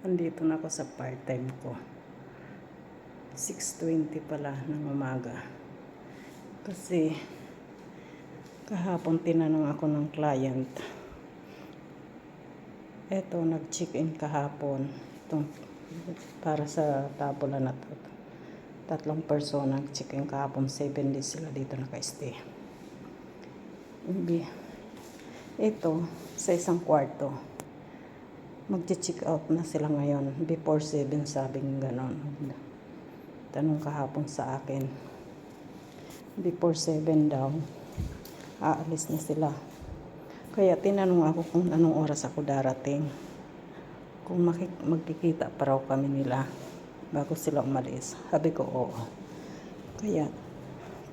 Andito na ako sa part-time ko. 6:20 pala ng umaga. Kasi kahapon tinanong ako ng client. Eto, nag-check-in kahapon. Itong para sa tabula na to. 3 persona nag-check-in kahapon. 7 days sila dito naka-stay. Ito, sa isang kwarto. Mag-check out na sila ngayon. Before 7, sabing ganon. Tanong kahapon sa akin. Before 7 daw, aalis na sila. Kaya tinanong ako kung anong oras ako darating. Kung magkikita pa raw kami nila bago sila umalis. Sabi ko, oo. Kaya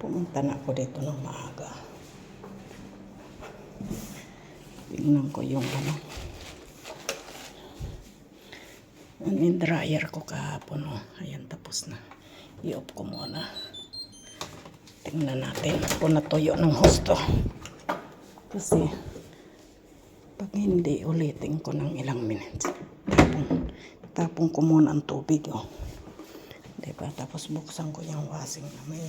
pumunta na ako dito ng maaga. Tingnan ko yung dryer ko kahapon. Ayan, tapos na. I-off ko muna. Tingnan natin kung natuyo ng husto. Kasi pag hindi, ulitin ko ng ilang minutes. Tapong ko muna ang tubig. Diba? Tapos buksan ko yung washing na may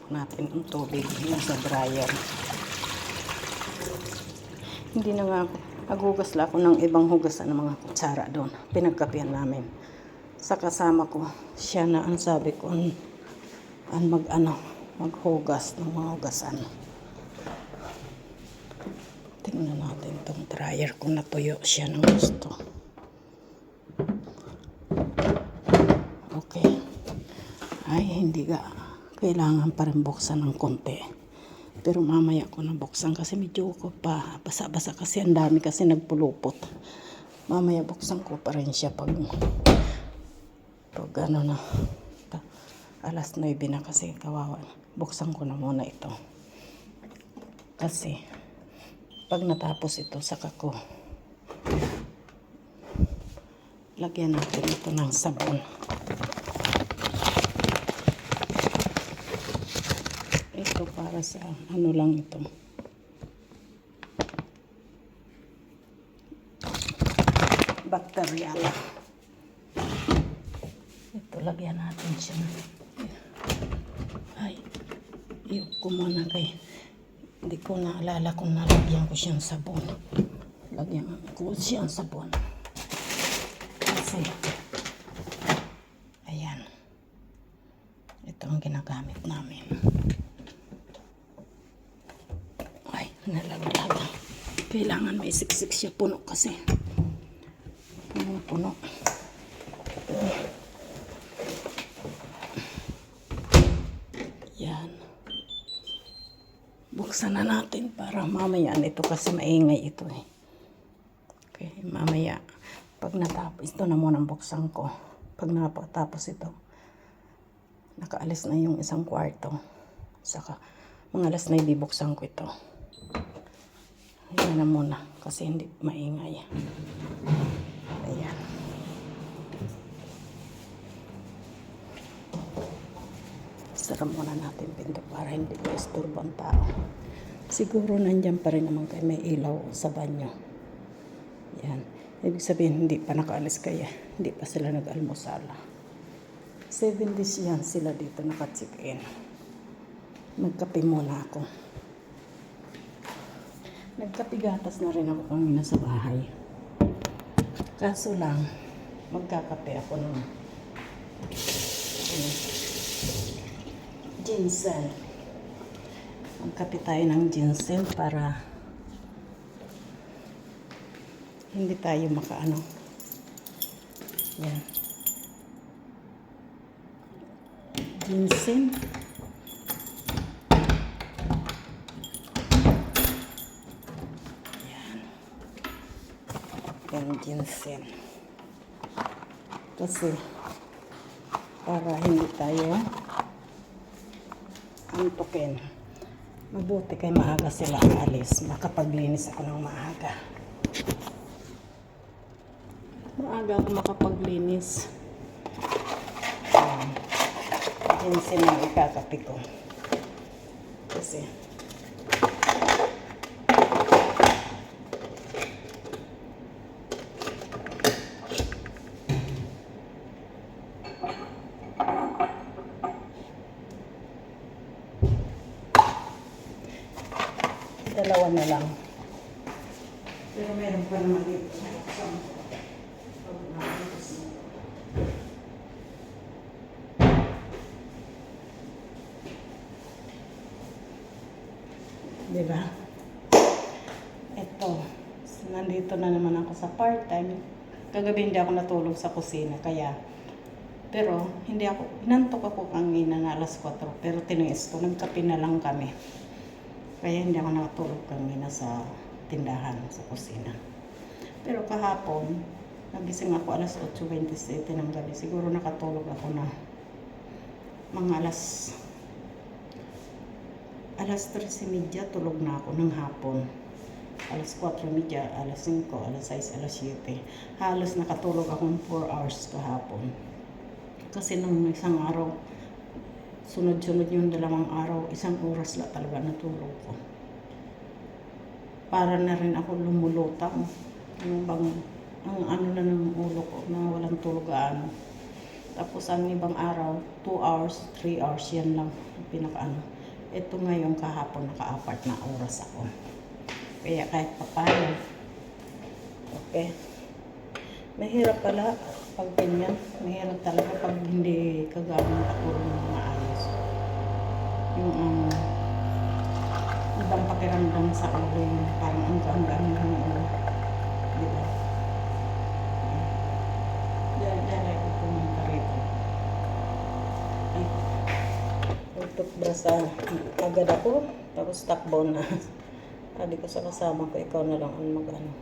natin ang tubig sa dryer. Hindi na nga ako naghugas lang ako ng ibang hugasan ng mga kutsara doon. Pinagkapihan namin. Sa kasama ko, siya na ang sabi ko maghugas ng mga hugasan. Tingnan natin itong dryer kung natuyo siya ng gusto. Okay. Ay, hindi kailangan pa rin buksan ng konti. Pero mamaya ko na buksan kasi medyo ko pa basa-basa kasi ang dami kasi nagpulupot. Mamaya buksan ko pa rin siya pag na alas 9 na kasi kawawa. Buksan ko na muna ito. Kasi pag natapos ito saka ko lagyan natin ito ng sabon. Ito para sa lang ito. Bacterial. Ito, lagyan natin siya. Ay, iyok ko muna kay hindi ko naalala kung nalagyan ko siyang sabon. Lagyan ko siyang sabon. Kasi, ayan. Ito ang ginagamit namin. Nalaglaga. Kailangan may siksik siya. Puno kasi. Puno. Yan. Buksan na natin para mamaya ito kasi maingay ito eh. Okay, mamaya. Pag natapos, ito na muna buksan ko. Pag natapos ito, nakaalis na yung isang kwarto. Saka, mga alas 9 buksan ko ito. Ayan na muna kasi hindi maingay. Ayan. Sara muna natin pinto para hindi ma-istorbo ang tao. Siguro nandyan pa rin naman kayo may ilaw sa banyo. Ayan. Ibig sabihin hindi pa nakaalis kaya. Hindi pa sila nag-almusala. 7 days yan sila dito naka-check-in. Nagkape muna ako. Nagkapigatas na rin ako kanina sa bahay. Kaso lang, magkakape ako ng ginseng. Magkape tayo ng ginseng para hindi tayo Yan. Ginseng. Yung ginseng. Kasi para hindi tayo antukin. Mabuti kay maaga sila alis. Makapaglinis ako ng maaga. Maaga ako makapaglinis. Hinsin ang ikakape ko. Kasi dalawa na lang. Pero meron pa naman dito. Diba? Ito. Nandito na naman ako sa part-time. Kagabi hindi ako natulog sa kusina. Kaya, pero hindi ako, inantok ako kanina na alas 4. Pero tinuis ko. Nagkape na lang kami. Kaya hindi ako nakatulog kanina sa tindahan, sa kusina. Pero kahapon, nagising ako alas 8:27 ng gabi. Siguro nakatulog ako na mga alas 3:30, tulog na ako ng hapon. Alas 4:30, alas 5, alas 6, alas 7. Halos nakatulog akong 4 hours kahapon. Kasi nung isang araw, sunod-sunod yung 2 araw, 1 oras lang talaga natulog ko. Para na rin ako lumulutang. Ang ano na ng ulo ko, na walang tulugan. Tapos ang ibang araw, 2 hours, 3 hours, yan lang pinakaano. Ito ngayon kahapon, naka-4 na oras ako. Kaya kahit papano. Okay. Mahirap pala pag ganyan. Mahirap talaga pag hindi kagamit ako ng maayos. Yung ibang pakiramdam sa ulo yung parang ang gaan-gaan ng ulo. Diba? Diyan ay ko pumunta rito. Ay, toothbrush agad ako. Tapos takbo na. Sabi ko sa kasama ko, ikaw na lang ang mag-ano.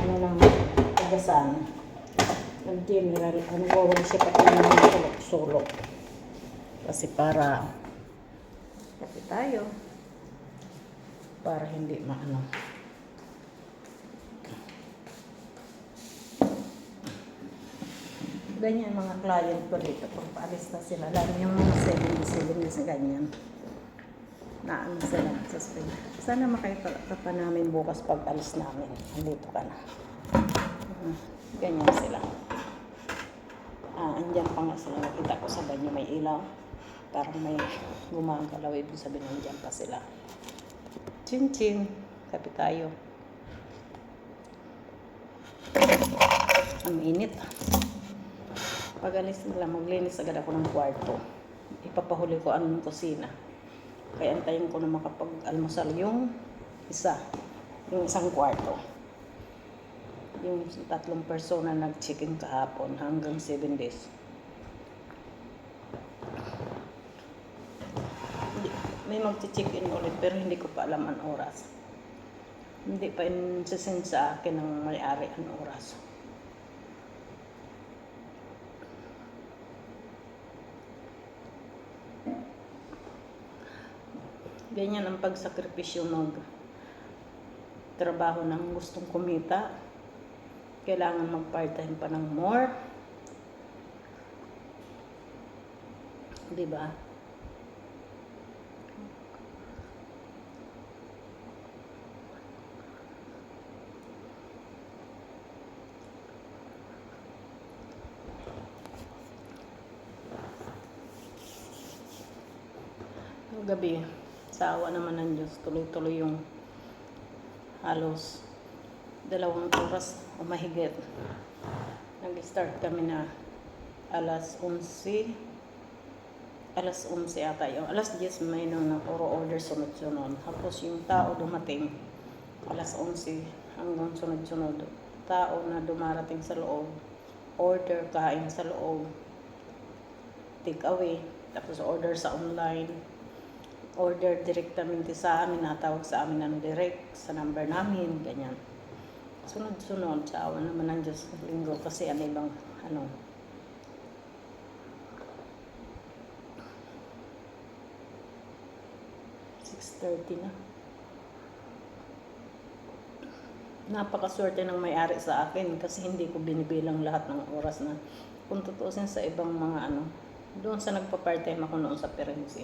Ano lang, pagasan. Nag-general, wala siya pati ng sulok-sulok. Kasi para, kasi tayo, para hindi maano. Ganyan mga client ko dito, kung paalis na sila, lalo yung mga 7 na sa ganyan. Naano sila sa spring. Sana makita pa namin bukas pag alis namin. Andito ka na. Ganyan sila. Andyan pa nga sila. Nakita ko sa banyo may ilaw. Parang may gumagalaw. Ibig sabihin andyan pa sila. Chin-chin. Kape tayo. Ang init. Pag alis nila, maglinis agad ako ng kwarto. Ipapahuli ko ang kusina. Kaya antayin ko na makapag-almusal yung isang kwarto. Yung 3 persona nag-check-in kahapon hanggang 7 days. May mag-check-in ulit pero hindi ko pa alam ang oras. Hindi pa insisend sa akin ng may-ari ang oras. Ganyan ang pagsakripisyo trabaho ng gustong kumita. Kailangan mag-part-time pa ng more. Diba? Gabi, sa awa naman ng Diyos, tuloy-tuloy yung halos 2 oras o mahigit. Nag-start kami na alas 11 ata yung alas 10 may nang puro order sunod-sunod. Tapos yung tao dumating alas 11 hanggang sunod-sunod. Tao na dumarating sa loob, order, kain sa loob, take away, tapos order sa online. Order direktamente sa amin, natawag sa amin ng direct sa number namin, ganyan. Sunod-sunod, sa awa naman ng Diyos linggo kasi ano ibang 6:30 na. Napakaswerte ng may-ari sa akin kasi hindi ko binibilang lahat ng oras na kung tutusin sa ibang mga ano, doon sa nagpa-part-time ako noon sa Perensi.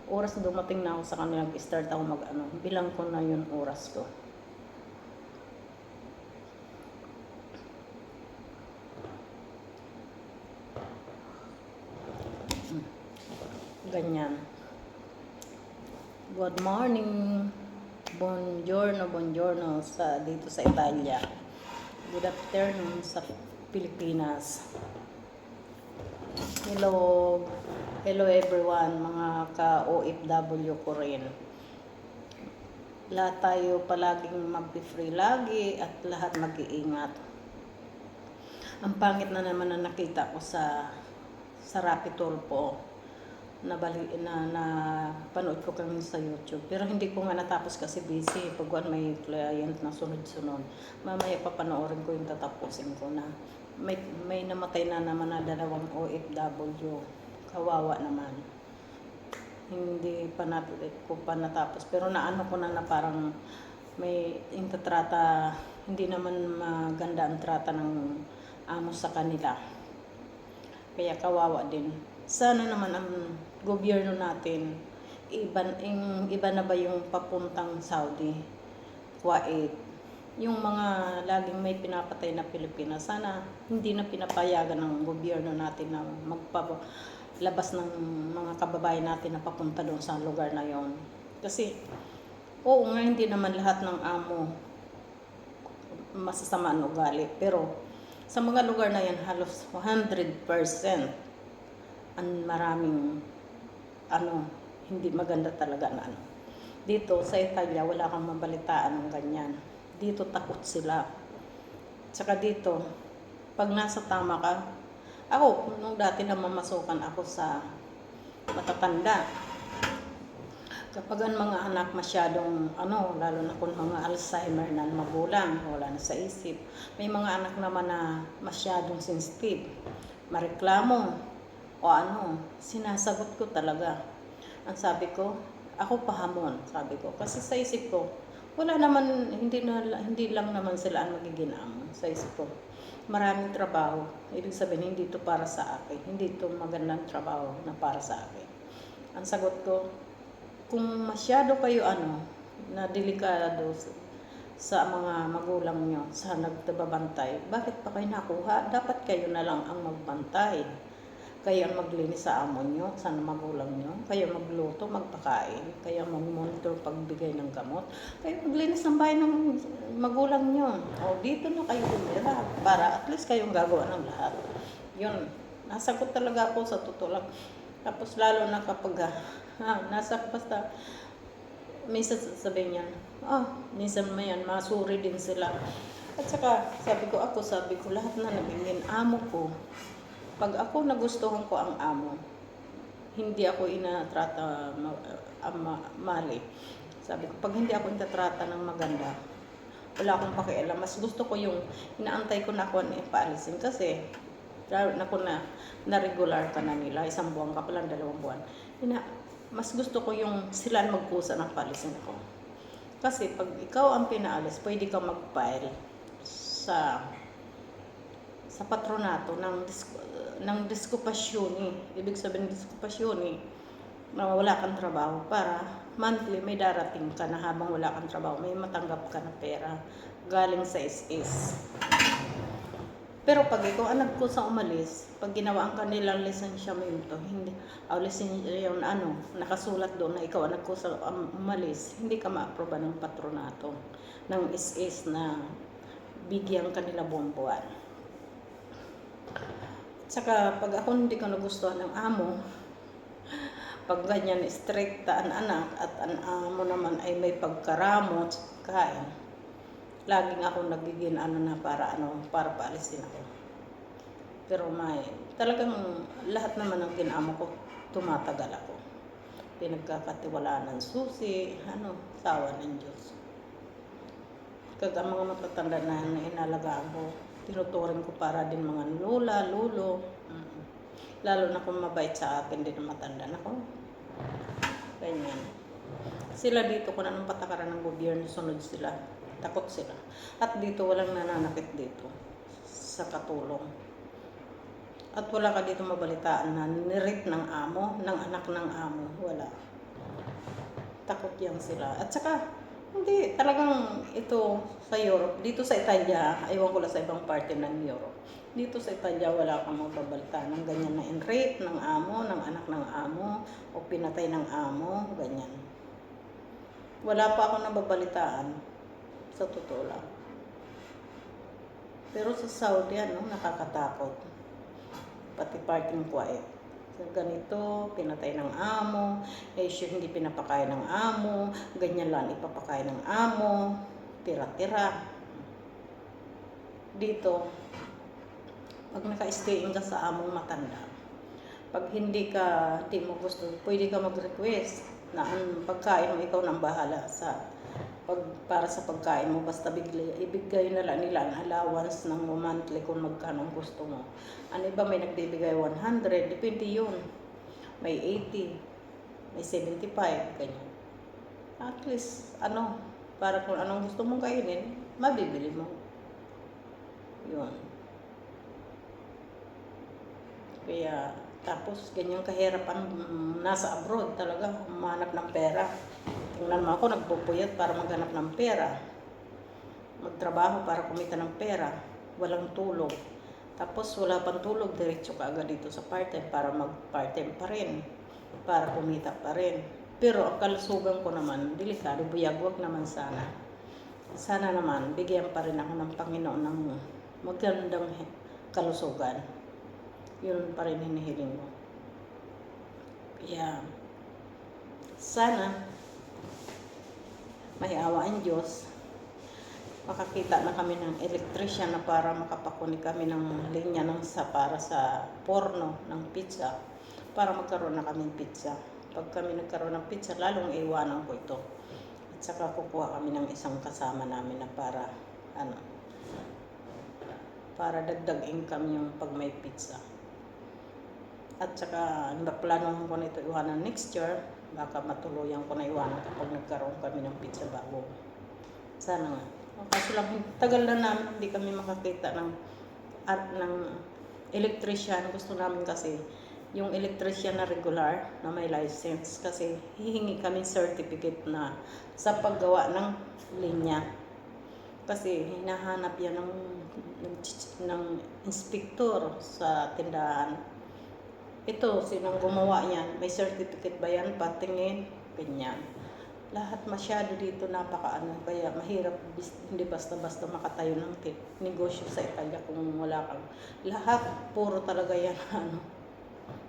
Oras dumating na ako sa kanila, nag-start ako mag-ano, bilang ko na yun oras ko. Ganyan. Good morning. Buongiorno, buongiorno sa dito sa Italia. Good afternoon sa Pilipinas. Hello. Hello everyone, mga ka-OFW ko rin. Lahat tayo palaging mag-free lagi at lahat mag-iingat. Ang pangit na naman na nakita ko sa Rapid Tulfo. Na panood ko kami sa YouTube, pero hindi ko nga natapos kasi busy pag may client na sunod-sunod. Mamaya papanoorin ko yung tatapusin ko na may namatay na naman na 2 OFW. Kawawa naman. Hindi pa ko pa natapos, pero naano ko na parang may intatrata, hindi naman maganda ang trata ng amo sa kanila. Kaya kawawa din. Sana naman ang gobyerno natin, iba na ba yung papuntang Saudi, Kuwait, yung mga laging may pinapatay na Pilipinas, sana hindi na pinapayagan ng gobyerno natin na magpalabas ng mga kababayan natin na papunta doon sa lugar na yon. Kasi, oo nga, hindi naman lahat ng amo masasama ang ugali, pero sa mga lugar na yan, halos 100%. Ang maraming hindi maganda talaga na ano. Dito sa Italia wala kang mabalitaan ng ganyan. Dito takot sila. Tsaka dito pag nasa tama ka, ako nung dati na mamasukan ako sa matatanda, kapag ang mga anak masyadong lalo na kung mga Alzheimer na magulang, wala na sa isip, may mga anak naman na masyadong sensitive, mareklamo o sinasagot ko talaga. Ang sabi ko, ako pahamon, sabi ko. Kasi sa isip ko, wala naman, hindi lang naman sila ang magiging amo. Sa isip ko, maraming trabaho. Ibig sabihin, hindi ito para sa akin. Hindi ito magandang trabaho na para sa akin. Ang sagot ko, kung masyado kayo na delikado sa mga magulang nyo, sa nagtababantay, bakit pa kayo nakuha? Dapat kayo na lang ang magbantay. Kayo ang maglinis sa amo nyo, sa magulang nyo. Kayo magluto, magpakain. Kayo mag-monitor pagbigay ng gamot. Kayo maglinis ng bahay ng magulang nyo. O dito na kayo tumira para at least kayong gagawa ng lahat. Yun, nasagot talaga ako sa totoo lang. Tapos lalo na kapag basta minsan sabihin niyan, minsan mayan, masuri din sila. At saka sabi ko lahat na naging amo ko. Pag ako nagustuhan ko ang amo, hindi ako inatrata mali. Sabi ko, pag hindi ako inatrata ng maganda, wala akong pakialam. Mas gusto ko yung inaantay ko na ako paalisin. Kasi, na regular ka na nila, 1 buwan ka pa lang, 2 buwan. Mas gusto ko yung sila magkusa ng paalisin ko. Kasi pag ikaw ang pinaalis, pwede kang mag-file sa patronato ng diskupasyoni. Ibig sabihin diskupasyoni na wala kang trabaho para monthly may darating ka na habang wala kang trabaho, may matanggap ka na pera galing sa SS. Pero pag ikaw ang nagkusa umalis, pag ginawa ang kanilang lisensyamento, nakasulat doon na ikaw ang nagkusa umalis, hindi ka ma-aproba ng patronato ng SS na bigyan kanila buwan-buwan. Saka pag ako hindi ko nagustuhan ng amo, pag ganyan strikta ang anak at ang amo naman ay may pagkaramot, kain, laging ako nagiging para paalisin ako. Pero talagang lahat naman ng ginamo ko, tumatagal ako. Pinagkakatiwalaan ng susi, sawa ng Diyos. Kag ang mga matatanda na inalagaan ko, tinuturing ko para din mga lola, lolo. Lalo na kung mabait sa akin din ang matanda na ko. Ganyan. Sila dito, kung anong patakaran ng gobyerno, sunod sila. Takot sila. At dito, walang nananakit dito sa katulong. At wala ka dito mabalitaan na nirip ng amo, ng anak ng amo. Wala. Takot yan sila. At saka, hindi, talagang ito sa Europe, dito sa Italia, aywan ko lang sa ibang parte ng Europe. Dito sa Italia, wala kang mababalitaan ng ganyan na in-rape ng amo, ng anak ng amo, o pinatay ng amo, ganyan. Wala pa ako nababalitaan, sa totoo lang. Pero sa Saudi, nakakatakot. Pati parking quiet. So, ganito, pinatay ng amo, hindi pinapakain ng amo, ganyan lang ipapakain ng amo, tira-tira. Dito, pag naka-stayin ka sa among matanda, pag hindi mo gusto, pwede ka mag-request na ang pagkain mo, ikaw nang bahala para sa pagkain mo, basta ibigay na lang nila ang allowance ng monthly kung magkano gusto mo. Ano iba, may nagbibigay 100, depende yun. May 80, may 75, ganyan. At least, para kung anong gusto mong kainin, mabibili mo. Yun. Kaya, tapos ganyan kahirap ang nasa abroad talaga, humanap ng pera. Tingnan mo ako, nagpupuyat para maghanap ng pera. Magtrabaho para kumita ng pera. Walang tulog. Tapos wala pang tulog, diretso ka agad dito sa part-time para mag-part-time pa rin. Para kumita pa rin. Pero ang kalusugan ko naman, delikado, buyagwag naman sana. Sana naman, bigyan pa rin ako ng Panginoon ng magandang kalusugan. Yun pa rin hinihiling ko. Kaya, sana, may awa ang Diyos, makakita na kami ng electrician na para makapakuni kami ng linya para sa porno ng pizza, para magkaroon na kami ng pizza. Pag kami nagkaroon ng pizza, lalong iwanan ko ito. At saka kukuha kami ng isang kasama namin na para dagdag income yung pag may pizza. At saka, naplanohan ko na ito iwanan next year, baka matuluyan ko na iwanan kapag nagkaroon kami ng pizza bago. Sana nga. Kaso lang, tagal na namin hindi kami makakita ng electrician. Gusto namin kasi yung electrician na regular, na may license. Kasi hihingi kami certificate na sa paggawa ng linya. Kasi hinahanap yan ng inspektor sa tindahan. Ito, sinong gumawa yan? May certificate ba yan? Patingin? Ganyan. Lahat masyado dito kaya mahirap, hindi basta-basta makatayo ng negosyo sa Italia kung wala kang. Lahat, puro talaga yan,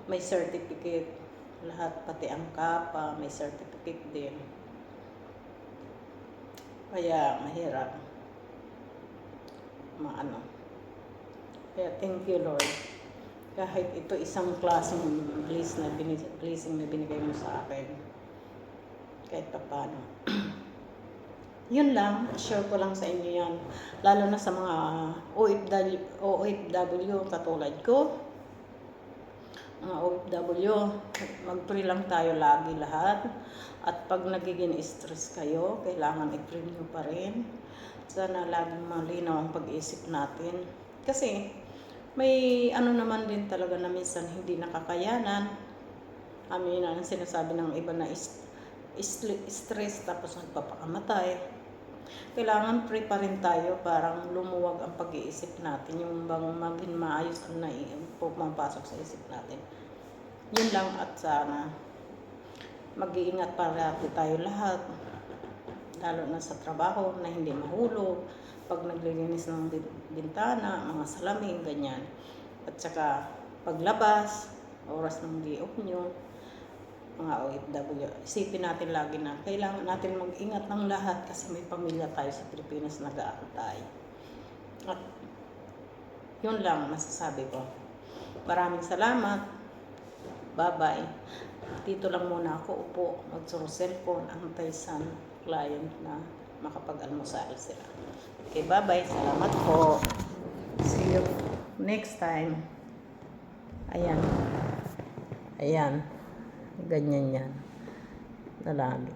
may certificate. Lahat, pati ang kapa, may certificate din. Kaya, mahirap. Kaya, thank you, Lord. Kahit ito isang klaseng blessing na binigay mo sa akin. Kahit pa paano. Yun lang, share ko lang sa inyo yan. Lalo na sa mga OFW katulad ko. Mga OFW, mag-pray lang tayo lagi lahat. At pag nagiging stress kayo, kailangan i-pray nyo pa rin. Sana laging malinaw ang pag-iisip natin. Kasi, may naman din talaga na minsan hindi nakakayanan. Ang sinasabi ng iba na stress tapos nagpapakamatay. Kailangan pray pa rin tayo para lumuwag ang pag-iisip natin. Yung bang maging maayos ang pumapasok sa isip natin. Yun lang, at sana mag-iingat parati tayo lahat. Lalo na sa trabaho na hindi mahulog. Pag naglilinis ng bintana, mga salamin, ganyan. At saka paglabas, oras ng day off nyo, mga OFW, isipin natin lagi na kailangan natin mag-ingat ng lahat kasi may pamilya tayo sa Pilipinas, nag-aantay. At yun lang masasabi ko. Maraming salamat. Bye-bye. Dito lang muna ako upo, mag-cellphone, antay sa client na makapag-almusal sila. Okay, bye-bye. Salamat po. See you next time. Ayan. Ayan. Ganyan yan. Nalagi.